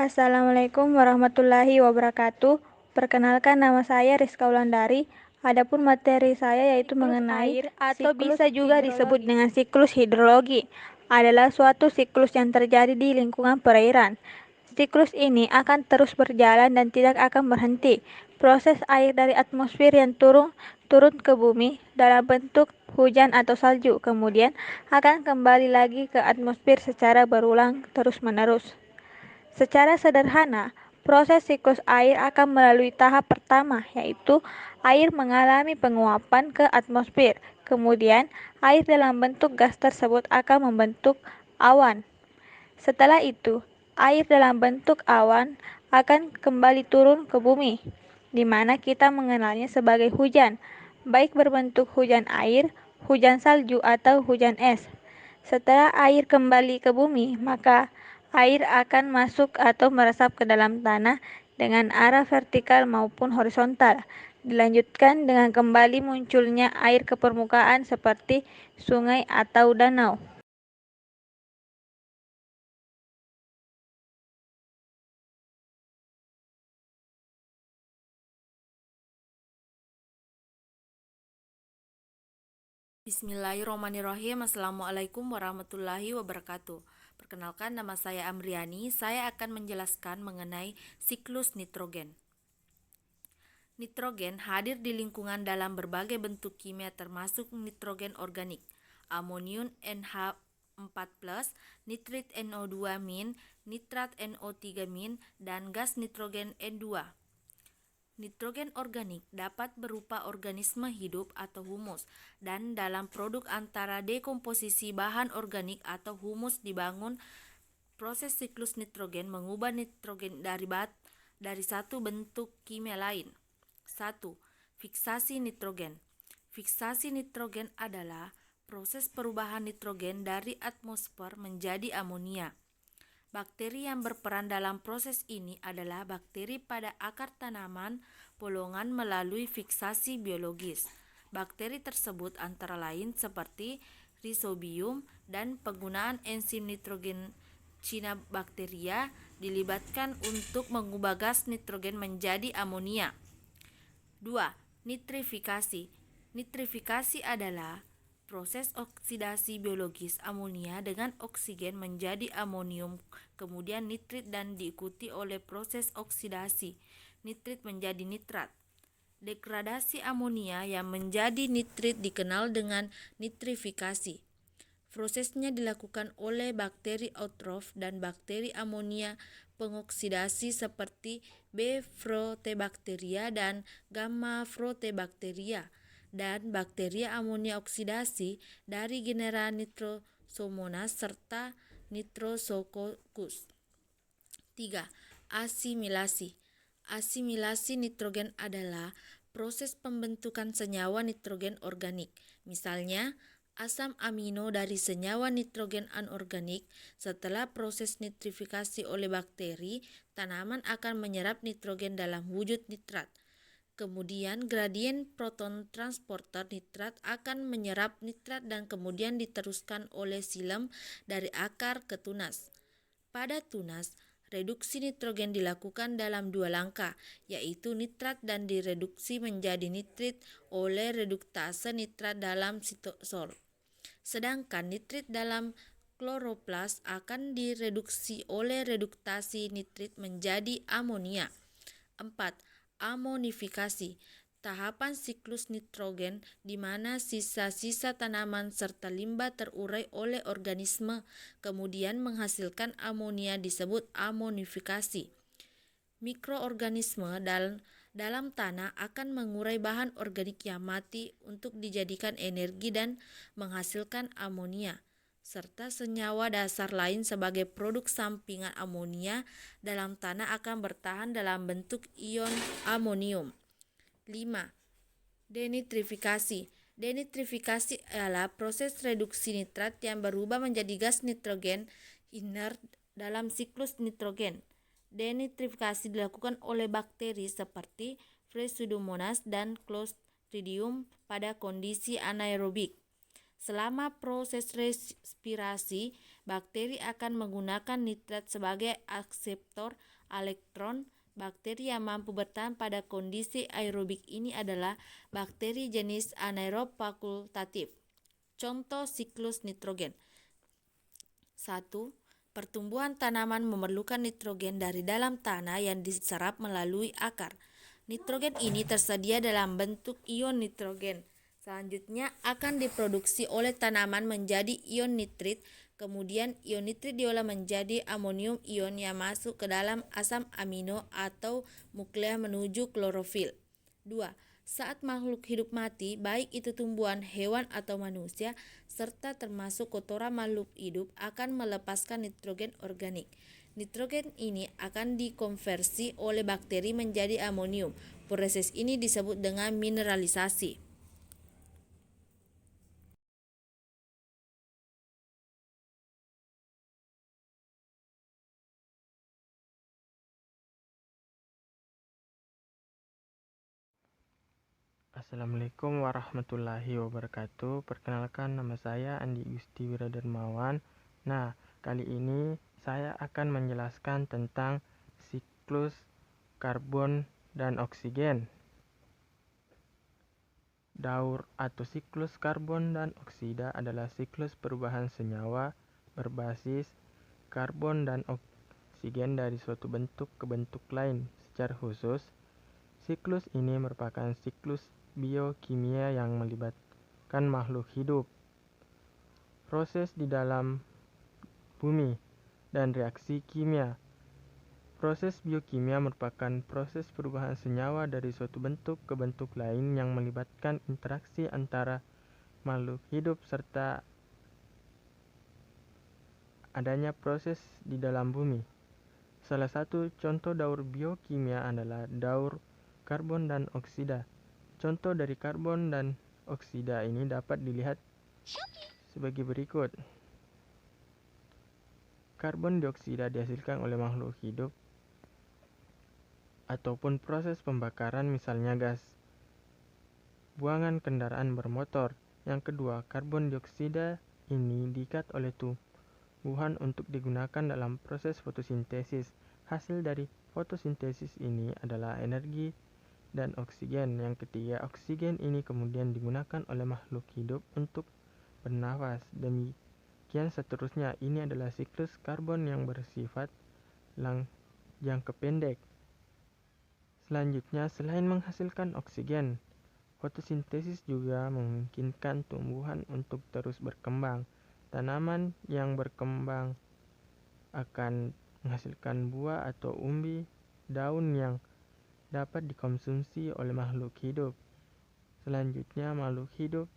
Assalamualaikum warahmatullahi wabarakatuh. Perkenalkan, nama saya Rizka Wulandari. Adapun materi saya yaitu mengenai Air atau siklus bisa juga disebut hidrologi. dengan siklus hidrologi adalah suatu siklus yang terjadi di lingkungan perairan. Siklus ini akan terus berjalan dan tidak akan berhenti. Proses air dari atmosfer yang turun ke bumi dalam bentuk hujan atau salju, kemudian akan kembali lagi ke atmosfer secara berulang terus-menerus. Secara sederhana, proses siklus air akan melalui tahap pertama, yaitu air mengalami penguapan ke atmosfer. Kemudian, air dalam bentuk gas tersebut akan membentuk awan. Setelah itu, air dalam bentuk awan akan kembali turun ke bumi, di mana kita mengenalnya sebagai hujan, baik berbentuk hujan air, hujan salju, atau hujan es. Setelah air kembali ke bumi, maka air akan masuk atau meresap ke dalam tanah dengan arah vertikal maupun horizontal. Dilanjutkan dengan kembali munculnya air ke permukaan seperti sungai atau danau. Bismillahirrahmanirrahim. Assalamualaikum warahmatullahi wabarakatuh. Perkenalkan, nama saya Amriani. Saya akan menjelaskan mengenai siklus nitrogen. Nitrogen hadir di lingkungan dalam berbagai bentuk kimia termasuk nitrogen organik, amonium NH4+, nitrit NO2-, nitrat NO3-, dan gas nitrogen N2. Nitrogen organik dapat berupa organisme hidup atau humus, dan dalam produk antara dekomposisi bahan organik atau humus dibangun proses siklus nitrogen mengubah nitrogen dari satu bentuk kimia lain. 1. Fiksasi nitrogen. Fiksasi nitrogen adalah proses perubahan nitrogen dari atmosfer menjadi amonia. Bakteri yang berperan dalam proses ini adalah bakteri pada akar tanaman bolongan melalui fiksasi biologis. Bakteri tersebut antara lain seperti Rhizobium, dan penggunaan enzim nitrogen Cyanobacteria dilibatkan untuk mengubah gas nitrogen menjadi amonia. 2. Nitrifikasi. Nitrifikasi adalah proses oksidasi biologis amonia dengan oksigen menjadi amonium, kemudian nitrit, dan diikuti oleh proses oksidasi nitrit menjadi nitrat. Degradasi amonia yang menjadi nitrit dikenal dengan nitrifikasi. Prosesnya dilakukan oleh bakteri eutrof dan bakteri amonia pengoksidasi seperti B-Protobacteria dan Gamma-Protobacteria, dan bakteri amonia oksidasi dari genera Nitrosomonas serta Nitrosococcus. 3. Asimilasi. Asimilasi nitrogen adalah proses pembentukan senyawa nitrogen organik. Misalnya, asam amino dari senyawa nitrogen anorganik. Setelah proses nitrifikasi oleh bakteri, tanaman akan menyerap nitrogen dalam wujud nitrat. Kemudian gradien proton transporter nitrat akan menyerap nitrat dan kemudian diteruskan oleh silem dari akar ke tunas. Pada tunas, reduksi nitrogen dilakukan dalam dua langkah, yaitu nitrat dan direduksi menjadi nitrit oleh reduktase nitrat dalam sitosol. Sedangkan nitrit dalam kloroplas akan direduksi oleh reduktasi nitrit menjadi amonia. 4. Amonifikasi. Tahapan siklus nitrogen di mana sisa-sisa tanaman serta limbah terurai oleh organisme kemudian menghasilkan amonia disebut amonifikasi. Mikroorganisme dalam tanah akan mengurai bahan organik yang mati untuk dijadikan energi dan menghasilkan amonia, serta senyawa dasar lain sebagai produk sampingan amonia dalam tanah akan bertahan dalam bentuk ion amonium. 5. Denitrifikasi. Denitrifikasi adalah proses reduksi nitrat yang berubah menjadi gas nitrogen inert dalam siklus nitrogen. Denitrifikasi dilakukan oleh bakteri seperti Pseudomonas dan Clostridium pada kondisi anaerobik. Selama proses respirasi, bakteri akan menggunakan nitrat sebagai akseptor elektron. Bakteri yang mampu bertahan pada kondisi aerobik ini adalah bakteri jenis anaerob fakultatif. Contoh siklus nitrogen. 1. Pertumbuhan tanaman memerlukan nitrogen dari dalam tanah yang diserap melalui akar. Nitrogen ini tersedia dalam bentuk ion nitrogen. Selanjutnya akan diproduksi oleh tanaman menjadi ion nitrit. Kemudian ion nitrit diolah menjadi amonium ion yang masuk ke dalam asam amino atau nuklea menuju klorofil. 2. Saat makhluk hidup mati, baik itu tumbuhan, hewan, atau manusia, serta termasuk kotoran makhluk hidup akan melepaskan nitrogen organik. Nitrogen ini akan dikonversi oleh bakteri menjadi amonium. Proses ini disebut dengan mineralisasi. Assalamualaikum warahmatullahi wabarakatuh. Perkenalkan, nama saya Andi Gusti Wiradarmawan. Nah, kali ini saya akan menjelaskan tentang siklus karbon dan oksigen. Daur atau siklus karbon dan oksida adalah siklus perubahan senyawa berbasis karbon dan oksigen dari suatu bentuk ke bentuk lain. Secara khusus, siklus ini merupakan siklus biokimia yang melibatkan makhluk hidup, proses di dalam bumi, dan reaksi kimia. Proses biokimia merupakan proses perubahan senyawa dari suatu bentuk ke bentuk lain yang melibatkan interaksi antara makhluk hidup serta adanya proses di dalam bumi. Salah satu contoh daur biokimia adalah daur karbon dan oksida. Contoh dari karbon dan oksida ini dapat dilihat sebagai berikut. Karbon dioksida dihasilkan oleh makhluk hidup ataupun proses pembakaran, misalnya gas buangan kendaraan bermotor. Yang kedua, karbon dioksida ini diikat oleh tumbuhan untuk digunakan dalam proses fotosintesis. Hasil dari fotosintesis ini adalah energi dan oksigen. Yang ketiga, oksigen ini kemudian digunakan oleh makhluk hidup untuk bernafas. Demikian seterusnya. Ini adalah siklus karbon yang bersifat jangka pendek. Selanjutnya, selain menghasilkan oksigen, fotosintesis juga memungkinkan tumbuhan untuk terus berkembang. Tanaman yang berkembang akan menghasilkan buah atau umbi daun yang dapat dikonsumsi oleh makhluk hidup. Selanjutnya, makhluk hidup,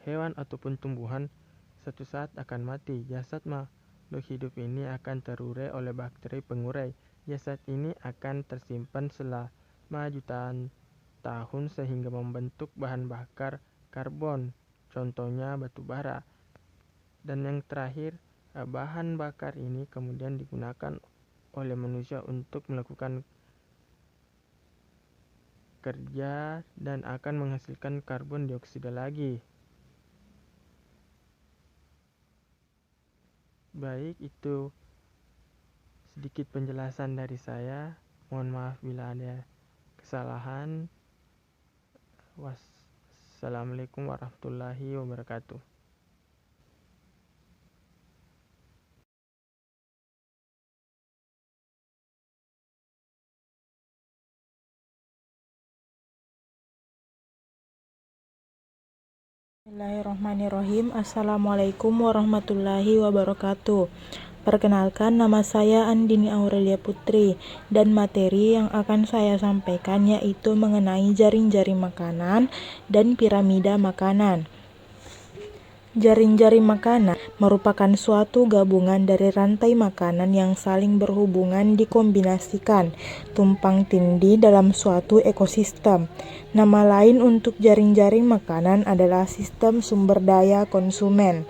hewan ataupun tumbuhan suatu saat akan mati. Jasad makhluk hidup ini akan terurai oleh bakteri pengurai. Jasad ini akan tersimpan selama jutaan tahun sehingga membentuk bahan bakar karbon, contohnya batu bara. Dan yang terakhir, bahan bakar ini kemudian digunakan oleh manusia untuk melakukan kerja dan akan menghasilkan karbon dioksida lagi. Baik, itu sedikit penjelasan dari saya. Mohon maaf bila ada kesalahan. Wassalamualaikum warahmatullahi wabarakatuh. Bismillahirrahmanirrahim. Assalamualaikum warahmatullahi wabarakatuh. Perkenalkan, nama saya Andini Aurelia Putri, dan materi yang akan saya sampaikan yaitu mengenai jaring-jaring makanan dan piramida makanan. Jaring-jaring makanan merupakan suatu gabungan dari rantai makanan yang saling berhubungan dikombinasikan, tumpang tindih dalam suatu ekosistem. Nama lain untuk jaring-jaring makanan adalah sistem sumber daya konsumen.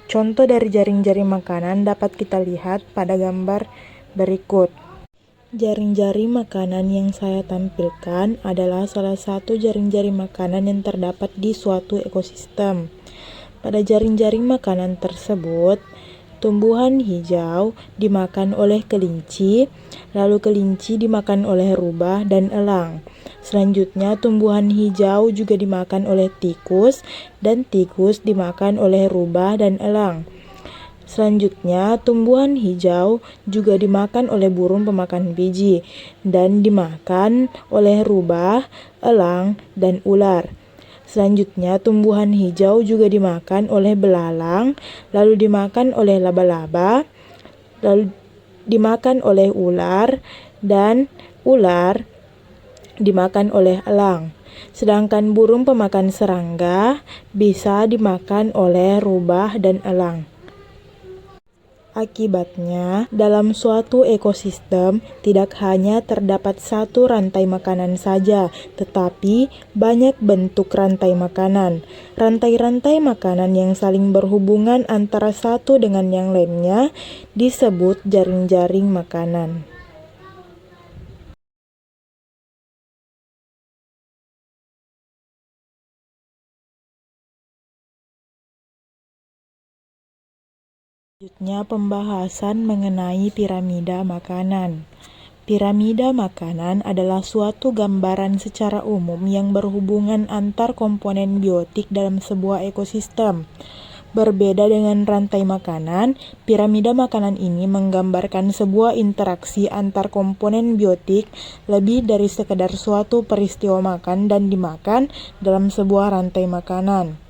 Contoh dari jaring-jaring makanan dapat kita lihat pada gambar berikut. Jaring-jaring makanan yang saya tampilkan adalah salah satu jaring-jaring makanan yang terdapat di suatu ekosistem. Pada jaring-jaring makanan tersebut Tumbuhan hijau dimakan oleh kelinci, lalu kelinci dimakan oleh rubah dan elang. Selanjutnya, tumbuhan hijau juga dimakan oleh tikus, dan tikus dimakan oleh rubah dan elang. Selanjutnya, tumbuhan hijau juga dimakan oleh burung pemakan biji, dan dimakan oleh rubah, elang, dan ular. Selanjutnya, tumbuhan hijau juga dimakan oleh belalang, lalu dimakan oleh laba-laba, lalu dimakan oleh ular, dan ular dimakan oleh elang. Sedangkan burung pemakan serangga bisa dimakan oleh rubah dan elang. Akibatnya, dalam suatu ekosistem tidak hanya terdapat satu rantai makanan saja, tetapi banyak bentuk rantai makanan. Rantai-rantai makanan yang saling berhubungan antara satu dengan yang lainnya disebut jaring-jaring makanan. Selanjutnya, pembahasan mengenai piramida makanan. Piramida makanan adalah suatu gambaran secara umum yang berhubungan antar komponen biotik dalam sebuah ekosistem. Berbeda dengan rantai makanan, piramida makanan ini menggambarkan sebuah interaksi antar komponen biotik lebih dari sekedar suatu peristiwa makan dan dimakan dalam sebuah rantai makanan.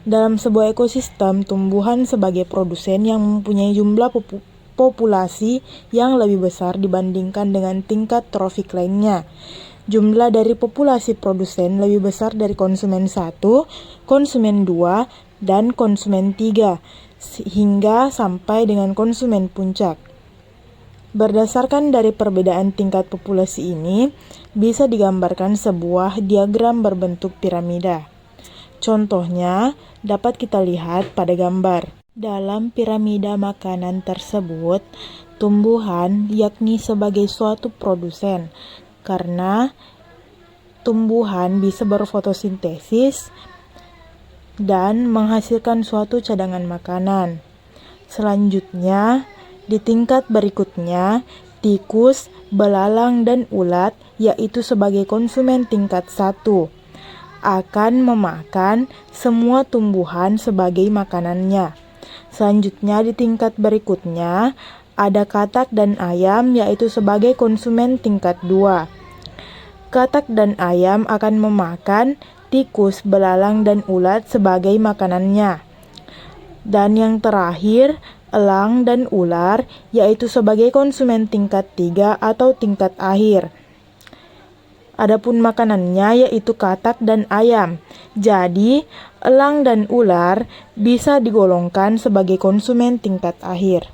Dalam sebuah ekosistem, tumbuhan sebagai produsen yang mempunyai jumlah populasi yang lebih besar dibandingkan dengan tingkat trofik lainnya. Jumlah dari populasi produsen lebih besar dari konsumen 1, konsumen 2, dan konsumen 3, hingga sampai dengan konsumen puncak. Berdasarkan dari perbedaan tingkat populasi ini, bisa digambarkan sebuah diagram berbentuk piramida. Contohnya dapat kita lihat pada gambar. Dalam piramida makanan tersebut, tumbuhan yakni sebagai suatu produsen, karena tumbuhan bisa berfotosintesis dan menghasilkan suatu cadangan makanan. Selanjutnya, di tingkat berikutnya, tikus, belalang, dan ulat yaitu sebagai konsumen tingkat 1 akan memakan semua tumbuhan sebagai makanannya. Selanjutnya, di tingkat berikutnya ada katak dan ayam yaitu sebagai konsumen tingkat 2. Katak dan ayam akan memakan tikus, belalang, dan ulat sebagai makanannya. Dan yang terakhir, elang dan ular yaitu sebagai konsumen tingkat 3 atau tingkat akhir. Adapun makanannya yaitu katak dan ayam. Jadi, elang dan ular bisa digolongkan sebagai konsumen tingkat akhir.